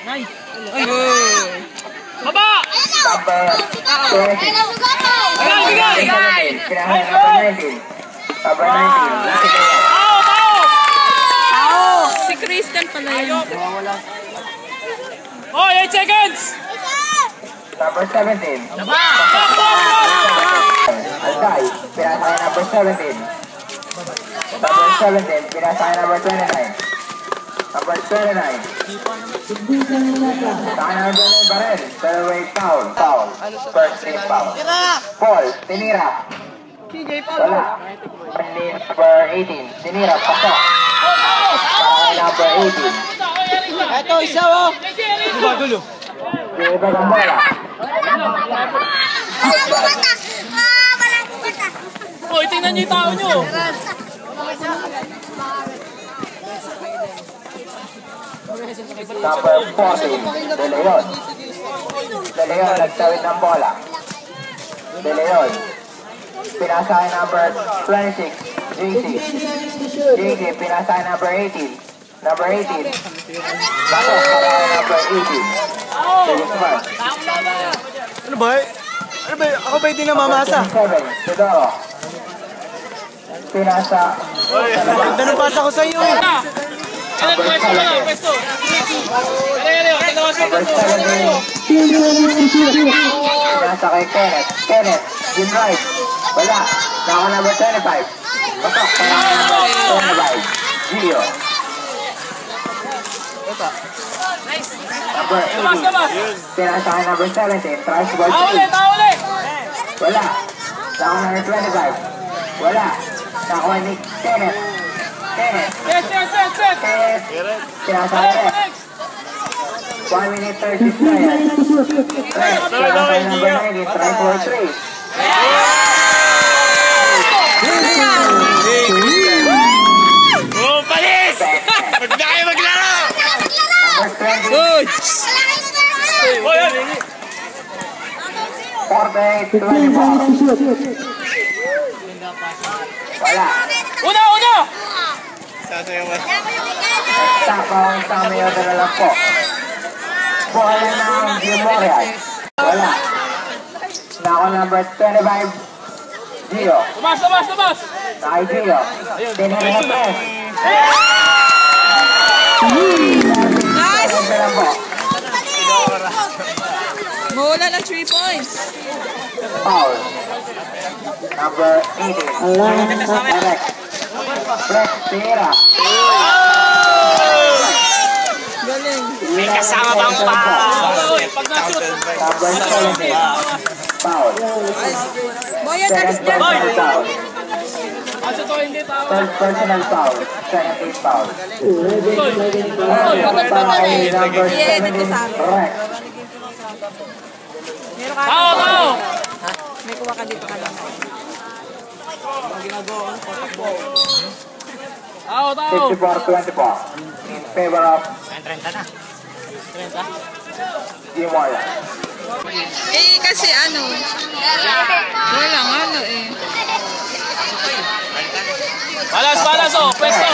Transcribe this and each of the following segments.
Nice. Baba! Bigay! Tao! Si Kristen pala yun. Oh, 8 seconds! Number 17. Baba! Alday, pinasakay number 17. Number 17, pinasakay number 29. Number 29. Sakay number 29 pa rin. Third way foul. Foul. First team foul. Paul, tinira. Wala. Number 18. Tinira, pasok. Sakay number 18. Eto, isa oh! Gulo. Iba ng bola. Oh, tingnan niyo yung tao niyo. Number 14, De Leon. De Leon, nagtawid ng bola. De Leon. Pinasakay number 26, JC. JC, pinasakay number 18. Number 18. Pasok para number 18. Sigisman. Ano ba? Ano ba? Ako ba hindi namamasa? 7, Tudoro. Pinasa. Ganda ng pasa ko sa iyo eh. Number 7. Number 7. Pinasa kay Kenneth. Kenneth, in right. Wala. Nako number 25. Pasok para number 25. Gio. Number 80. Pinasa kay number 17. Tries ball 3. Wala. Nako number 25. Wala. Nako ni Kenneth. Kenneth. Kenneth. Pinasa kay 1 minute 30 seconds. Pinasa kay number 90. Try for 3. Oh, palis! Huwag na kayo maglaro! Number 20. Good! 48, 24. Wala. Una! Tapang isang minuto na lang po. Bola ng Gimorial. Wala. Nako number 25. Gio. Labas! Nakay Gio. Tinira na press. Nice! Ito lang po. Mawala ng 3 points. Foul. Number 18. Direct. Flex, tinira. Galing. May kasama bang pa? Number 17. Foul. Boyan, alis Second dyan. personal foul. Third personal foul. 17 foul. Para kay number 17. Rex. Meron ka. Tao! May kuha ka dito ka lang. Tao! 54-24. In favor of 30 na. Gimorial. Eh, kasi ano. Walang ano eh. Balas oh! Pwesto!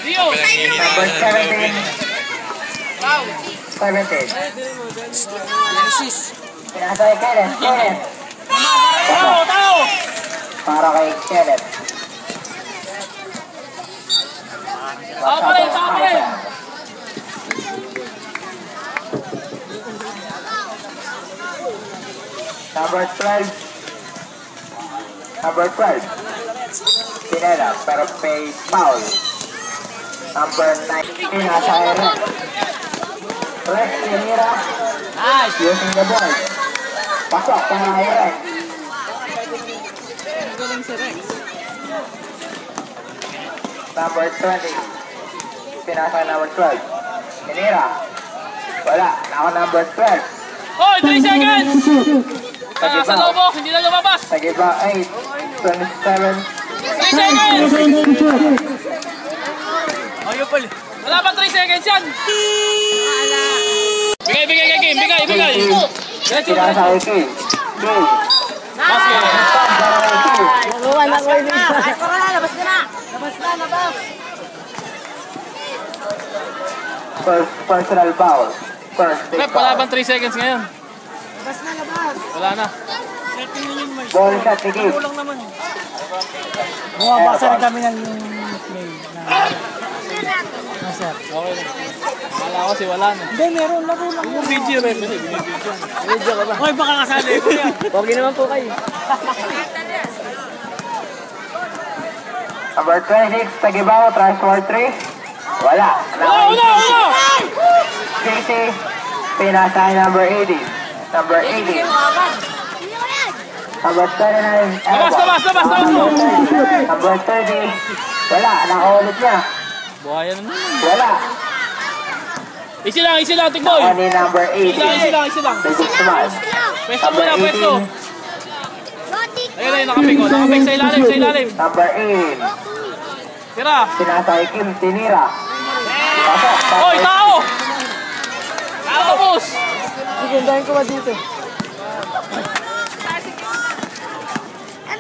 Dio! Number 17. 17. Pinasa kay Kenneth. Tao! Para kay Kenneth. Tao pa rin! Number 12. Number 12. Pinela, pero may foul. Number 9. Pinasa kay Rex. Rex, tinira. Nice! Using the ball. Pasok para kay Rex. Galing si Rex. Number 20. Pinasa kay number 12. Tinira. Wala. Ako number 12. Oh, 3 seconds! Sa lobo, hindi na lumabas! Tagiba 8. 27. 3 seconds! Wala pa 3 seconds yan! Bigay kay Kim! Bigay! Pinasa kay Kim. Kim. Basket! Labas ka na! First personal foul. First take Rep, wala foul. bang 3 seconds ngayon? Wala na. Ball shot ni Kim. Bumabasa rin kami ng play. Sir. Okay lang. Wala ko kasi wala na. Hindi, meron. Laro lang. Yung video rin. Video ka ba? Hoy, baka kasali ko yan. Okay naman po kayo. Number 26, Tagibaw, tries for 3. Wala. Una! JC, pinasahin number 80. Number 80. Number 39, Labas mo! Number 30, wala. Nakaulit niya. Buhayan na. Wala. Easy lang, Tikboy. Ano yung number 80? Easy lang. Basic smash. Pwesto muna, pwesto. Ayun, nakapik sa ilalim. Number 8. Tira. Sinasay Kim, tinira. Pasok. Hoy, tao! Tapos! Sigundahin ko ba dito?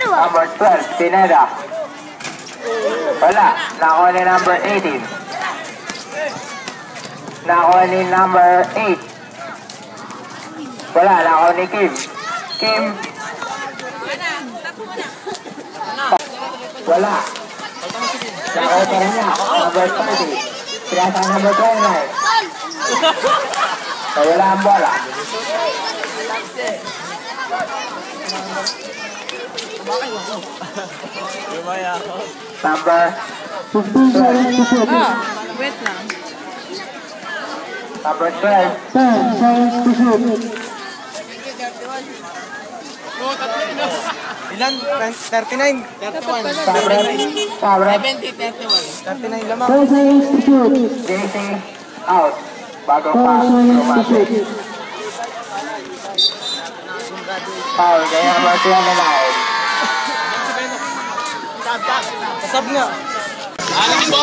Number 12, Pineda. Wala. Nakuha ni number 18. Nakuha ni number 8. Wala. Nakuha ni Kim. Kim. Wala. Nakuha pa rin niya. Number 30. Pinasa number 29. So, wala ang bola. Number 12. Wait lang. Number 12. Ilan? 39? 31. Sabre. 39 lamang. JC out. Bago pa lumapit. Foul. Kaya number 29. Kasab nga. Alin mo